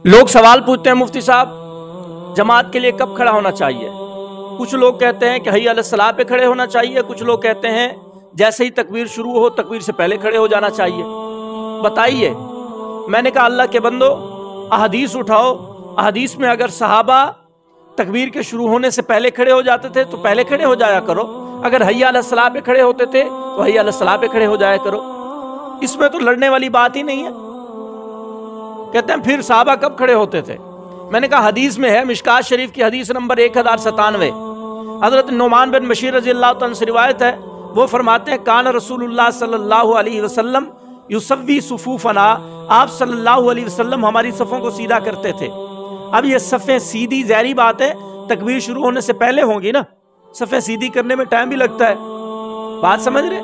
لوگ سوال پوچھتے ہیں مفتی صاحب جماعت کے لیے کب کھڑا ہونا چاہیے؟ کچھ لوگ کہتے ہیں کہ حی علی الصلاۃ پہ کھڑے ہونا چاہیے، کچھ لوگ کہتے ہیں جیسے ہی تکبیر شروع ہو تکبیر سے پہلے کھڑے ہو جانا چاہیے۔ بتائیے، میں نے کہا اللہ کے بندو احادیث اٹھاؤ، احادیث میں اگر صحابہ تکبیر کے شروع ہونے سے پہلے کھڑے ہو جاتے تھے تو پہلے کھڑے ہو جایا کرو، اگر حی علی الصلاۃ پہ کھڑے ہوتے تھے تو حی علی الصلاۃ پہ کھڑے ہو جایا کرو۔ اس میں تو لڑنے والی بات ہی نہیں ہے۔ کہتے ہیں پھر صحابہ کب کھڑے ہوتے تھے؟ میں نے کہا حدیث میں ہے، مشکات شریف کی حدیث نمبر 1097، حضرت نعمان بن بشیر رضی اللہ عنہ سے روایت ہے، وہ فرماتے ہیں کان رسول اللہ صلی اللہ علیہ وسلم یسوی صفوفنا، آپ صلی اللہ علیہ وسلم ہماری صفوں کو سیدھا کرتے تھے۔ اب یہ صفیں سیدھی ظاہری بات ہے تکبیر شروع ہونے سے پہلے ہوں گی نا، صفیں سیدھی کرنے میں ٹائم بھی لگتا ہے، بات سمجھ رہے؟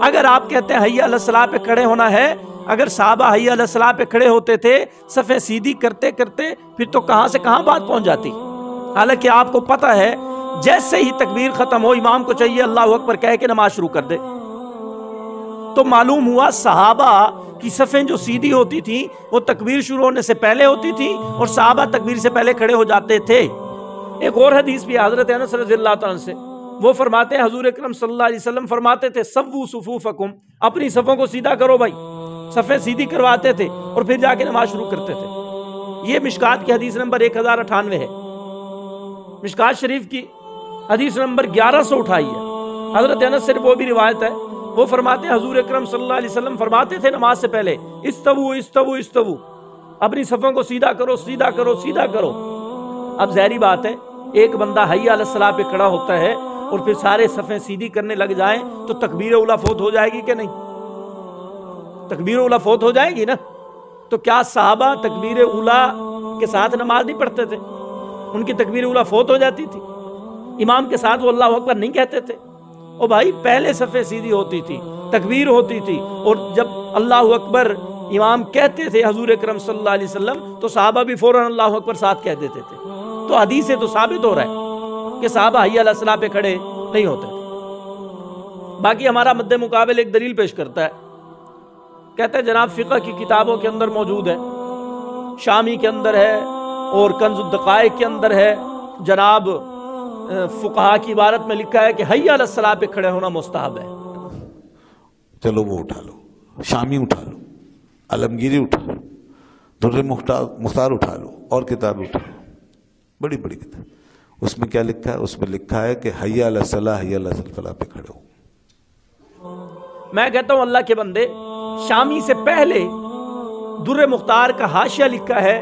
اگر آپ کہتے ہیں حی علی الصلاۃ پہ کھڑے ہونا ہے، اگر صحابہ حی علی الصلاۃ پہ کھڑے ہوتے تھے صفیں سیدھی کرتے کرتے پھر تو کہاں سے کہاں بات پہنچ جاتی۔ حالانکہ آپ کو پتہ ہے جیسے ہی تکبیر ختم ہو امام کو چاہیے اللہ اکبر کہہ کے نماز شروع کر دے۔ تو معلوم ہوا صحابہ کی صفیں جو سیدھی ہوتی تھیں وہ تکبیر شروع ہونے سے پہلے ہوتی تھی اور صحابہ تکبیر سے پہلے کھڑے ہو جاتے تھے۔ ایک اور حدیث بھی حضرت انس رضی اللہ عنہ سے، وہ فرماتے ہیں حضور اکرم صلی اللہ علیہ وسلم فرماتے تھے سووا صفوفکم، اپنی صفوں کو سیدھا کرو بھائی، صفیں سیدھی کرواتے تھے اور پھر جا کے نماز شروع کرتے تھے۔ یہ مشکات کی حدیث نمبر 1098 ہے، مشکات شریف کی حدیث نمبر 1100 اٹھائی ہے، حضرت انس سے وہ بھی روایت ہے، وہ فرماتے ہیں حضور اکرم صلی اللہ علیہ وسلم فرماتے تھے نماز سے پہلے استووا استووا استووا، اپنی صفوں کو سیدھا کرو سیدھا کرو سیدھا کرو۔ اب ظاہری بات ہے ایک بندہ حی علی الصلاۃ پہ کھڑا ہوتا ہے اور پھر سارے صفیں سیدھی کرنے لگ جائیں تو تکبیر اولیٰ فوت ہو جائے گی کہ نہیں؟ تکبیر اولیٰ فوت ہو جائے گی نا۔ تو کیا صحابہ تکبیر اولیٰ کے ساتھ نماز نہیں پڑھتے تھے؟ ان کی تکبیر اولیٰ فوت ہو جاتی تھی، امام کے ساتھ وہ اللہ اکبر نہیں کہتے تھے؟ او بھائی پہلے صفیں سیدھی ہوتی تھی، تکبیر ہوتی تھی، اور جب اللہ اکبر امام کہتے تھے حضور اکرم صلی اللہ علیہ وسلم تو صحابہ بھی فوراً اللہ اکبر ساتھ کہہ دیتے تھے۔ تو حدیث سے تو ثابت ہو رہا ہے کہ صحابہ حی علی الصلاۃ پہ کھڑے نہیں ہوتے تھے۔ باقی ہمارا مد مقابل ایک دلیل پیش کرتا ہے، کہتا ہے جناب فقہ کی کتابوں کے اندر موجود ہے، شامی کے اندر ہے اور کنز الدقائق کے اندر ہے، جناب فقہا کی عبارت میں لکھا ہے کہ حی علی الصلاۃ پہ کھڑے ہونا مستحب ہے۔ چلو وہ اٹھا لو، شامی اٹھا لو، عالمگیری اٹھا لو، در مختار اٹھا لو، اور کتاب اٹھا لو، بڑی بڑی کتاب، اس میں کیا لکھا ہے؟ اس میں لکھا ہے کہ حی علی الصلاۃ حی علی الفلاح پہ کھڑے ہو۔ میں کہتا ہوں اللہ کے بندے، شامی سے پہلے در مختار کا حاشیہ لکھا ہے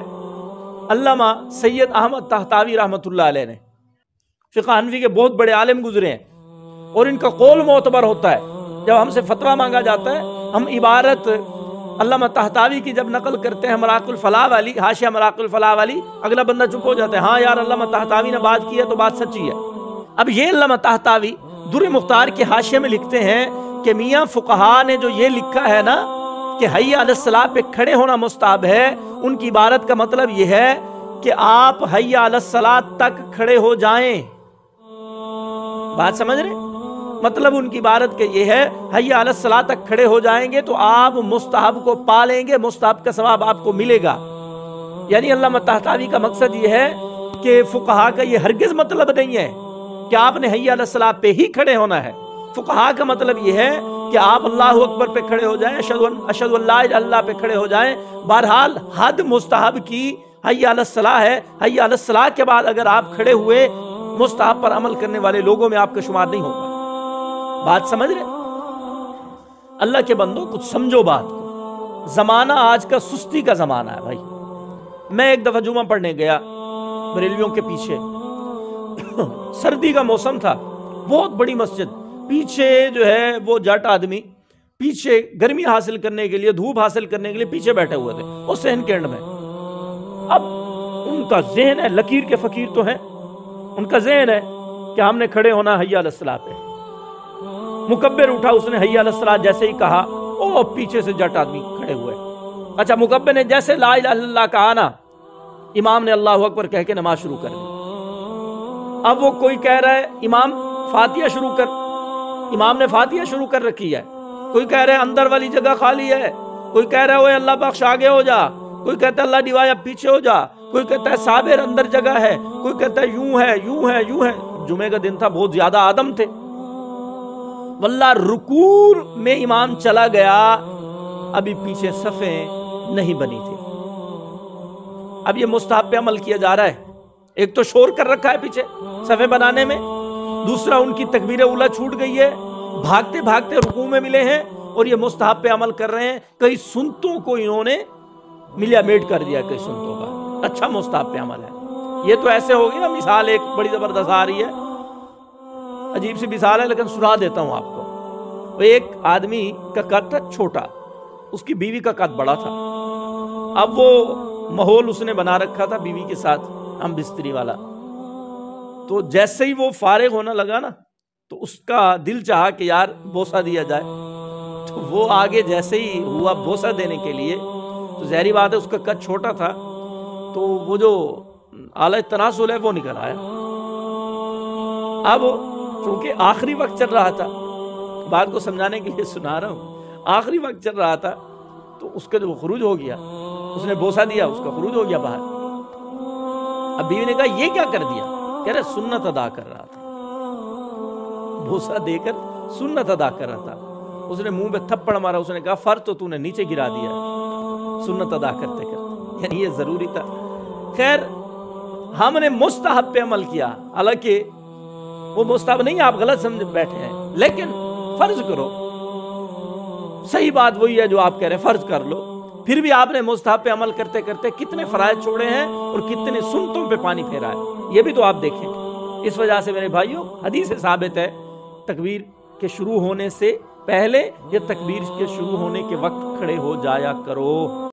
علامہ سید احمد طحطاوی رحمۃ اللہ علیہ نے، فقہ حنفی کے بہت بڑے عالم گزرے ہیں اور ان کا قول معتبر ہوتا ہے۔ جب ہم سے فتویٰ مانگا جاتا ہے ہم عبارت علامہ طحطاوی کی جب نقل کرتے ہیں مراق الفلاح والی، حاشیہ مراق الفلاح والی، اگلا بندہ چپ ہو جاتا ہے، ہاں یار علامہ طحطاوی نے بات کی ہے تو بات سچی ہے۔ اب یہ علامہ طحطاوی در مختار کے حاشیے میں لکھتے ہیں کہ میاں فقہا نے جو یہ لکھا ہے نا کہ حی علی الصلاۃ پہ کھڑے ہونا مستحب ہے، ان کی عبارت کا مطلب یہ ہے کہ آپ حی علی الصلاۃ تک کھڑے ہو جائیں۔ بات سمجھ رہے؟ مطلب ان کی عبارت کہ یہ ہے حی علی الصلاۃ تک کھڑے ہو جائیں گے تو آپ مستحب کو پا لیں گے، مستحب کا ثواب آپ کو ملے گا۔ یعنی علامہ طحطاوی کا مقصد یہ ہے کہ فقہا کا یہ ہرگز مطلب نہیں ہے کہ آپ نے حی علی الصلاۃ پہ ہی کھڑے ہونا ہے۔ فقہا کا مطلب یہ ہے کہ آپ اللہ اکبر پہ کھڑے ہو جائیں، اشہد ان لا الہ الا اللہ پہ کھڑے ہو جائیں۔ بہرحال حد مستحب کی حی علی الصلاۃ ہے، حی علی الصلاۃ کے بعد اگر آپ کھڑے ہوئے مستحب پر عمل کرنے والے لوگوں میں آپ کا شمار نہیں ہوگا۔ بات سمجھ رہے؟ اللہ کے بندوں کچھ سمجھو بات کو، زمانہ آج کا سستی کا زمانہ ہے بھائی۔ میں ایک دفعہ جمعہ پڑھنے گیا بریلویوں کے پیچھے، سردی کا موسم تھا، بہت بڑی مسجد، پیچھے جو ہے وہ جٹ آدمی پیچھے گرمی حاصل کرنے کے لیے، دھوپ حاصل کرنے کے لیے پیچھے بیٹھے ہوئے تھے اس سین کینڈ میں۔ اب ان کا ذہن ہے، لکیر کے فقیر تو ہیں، ان کا ذہن ہے کہ ہم نے کھڑے ہونا حی علی الصلاۃ پہ۔ مکبر اٹھا، اس نے حی علی الصلاۃ جیسے ہی کہا او پیچھے سے جٹ آدمی کھڑے ہوئے۔ اچھا مکبر نے جیسے لا الہ الا اللہ کہا نا، امام نے اللہ اکبر کہہ کے نماز شروع کر دی۔ اب وہ کوئی کہہ رہا ہے امام فاتحہ شروع کر، امام نے فاتحہ شروع کر رکھی ہے، کوئی کہہ رہا ہے اندر والی جگہ خالی ہے، کوئی کہہ رہا ہے اوے اللہ بخش آگے ہو جا، کوئی کہتا ہے اللہ ڈیوائے اب پیچھے ہو جا، کوئی کہتا ہے صابر اندر جگہ ہے، کوئی کہتا ہے یوں ہے یوں ہے یوں ہے۔ جمعے کا دن تھا، بہت زیادہ آدم تھے، واللہ رکوع میں امام چلا گیا، ابھی پیچھے صفیں نہیں بنی تھی۔ اب یہ مستحب پہ عمل کیا جا رہا ہے، ایک تو شور کر رکھا ہے پیچھے صفیں بنانے میں، دوسرا ان کی تکبیر اولیٰ چھوٹ گئی ہے، بھاگتے بھاگتے رکوع میں ملے ہیں اور یہ مستحب پہ عمل کر رہے ہیں۔ کئی سنتوں کو انہوں نے ملیا میٹ کر دیا، کئی سنتوں کا اچھا مستحب پہ عمل ہے۔ یہ تو ایسے ہوگی نا، مثال ایک بڑی زبردست آ رہی ہے، عجیب سی مثال ہے لیکن سنا دیتا ہوں آپ کو۔ وہ ایک آدمی کا قد تھا چھوٹا، اس کی بیوی کا قد بڑا تھا۔ اب وہ ماحول اس نے بنا رکھا تھا بیوی کے ساتھ ہم بستری والا، تو جیسے ہی وہ فارغ ہونا لگا نا تو اس کا دل چاہا کہ یار بوسہ دیا جائے، تو وہ آگے جیسے ہی ہوا بوسہ دینے کے لیے، تو ظاہری بات ہے اس کا قد چھوٹا تھا، تو وہ جو آلہ تناسل ہے وہ نکل آیا۔ اب چونکہ آخری وقت چل رہا تھا، بات کو سمجھانے کے لیے سنا رہا ہوں، آخری وقت چل رہا تھا، تو اس کا جو خروج ہو گیا، اس نے بوسہ دیا، اس کا خروج ہو گیا باہر۔ اب بیوی نے کہا یہ کیا کر دیا؟ کہہ رہے سنت ادا کر رہا تھا، بوسہ دے کر سنت ادا کر رہا تھا۔ اس نے منہ پہ تھپڑ مارا، اس نے کہا فرض تو نے نیچے گرا دیا سنت ادا کرتے کرتے، یعنی یہ ضروری تھا۔ خیر ہم نے مستحب پہ عمل کیا، حالانکہ وہ مستحب نہیں، آپ غلط سمجھ بیٹھے ہیں، لیکن فرض کرو، صحیح بات وہی ہے جو آپ کہہ رہے ہیں، فرض کر لو۔ پھر بھی آپ نے مستحب پہ عمل کرتے کرتے کتنے فرائض چھوڑے ہیں اور کتنے سنتوں پہ پانی پھیرا ہے، یہ بھی تو آپ دیکھیں۔ اس وجہ سے میرے بھائیوں، حدیث سے ثابت ہے تکبیر کے شروع ہونے سے پہلے یا تکبیر کے شروع ہونے کے وقت کھڑے ہو جایا کرو۔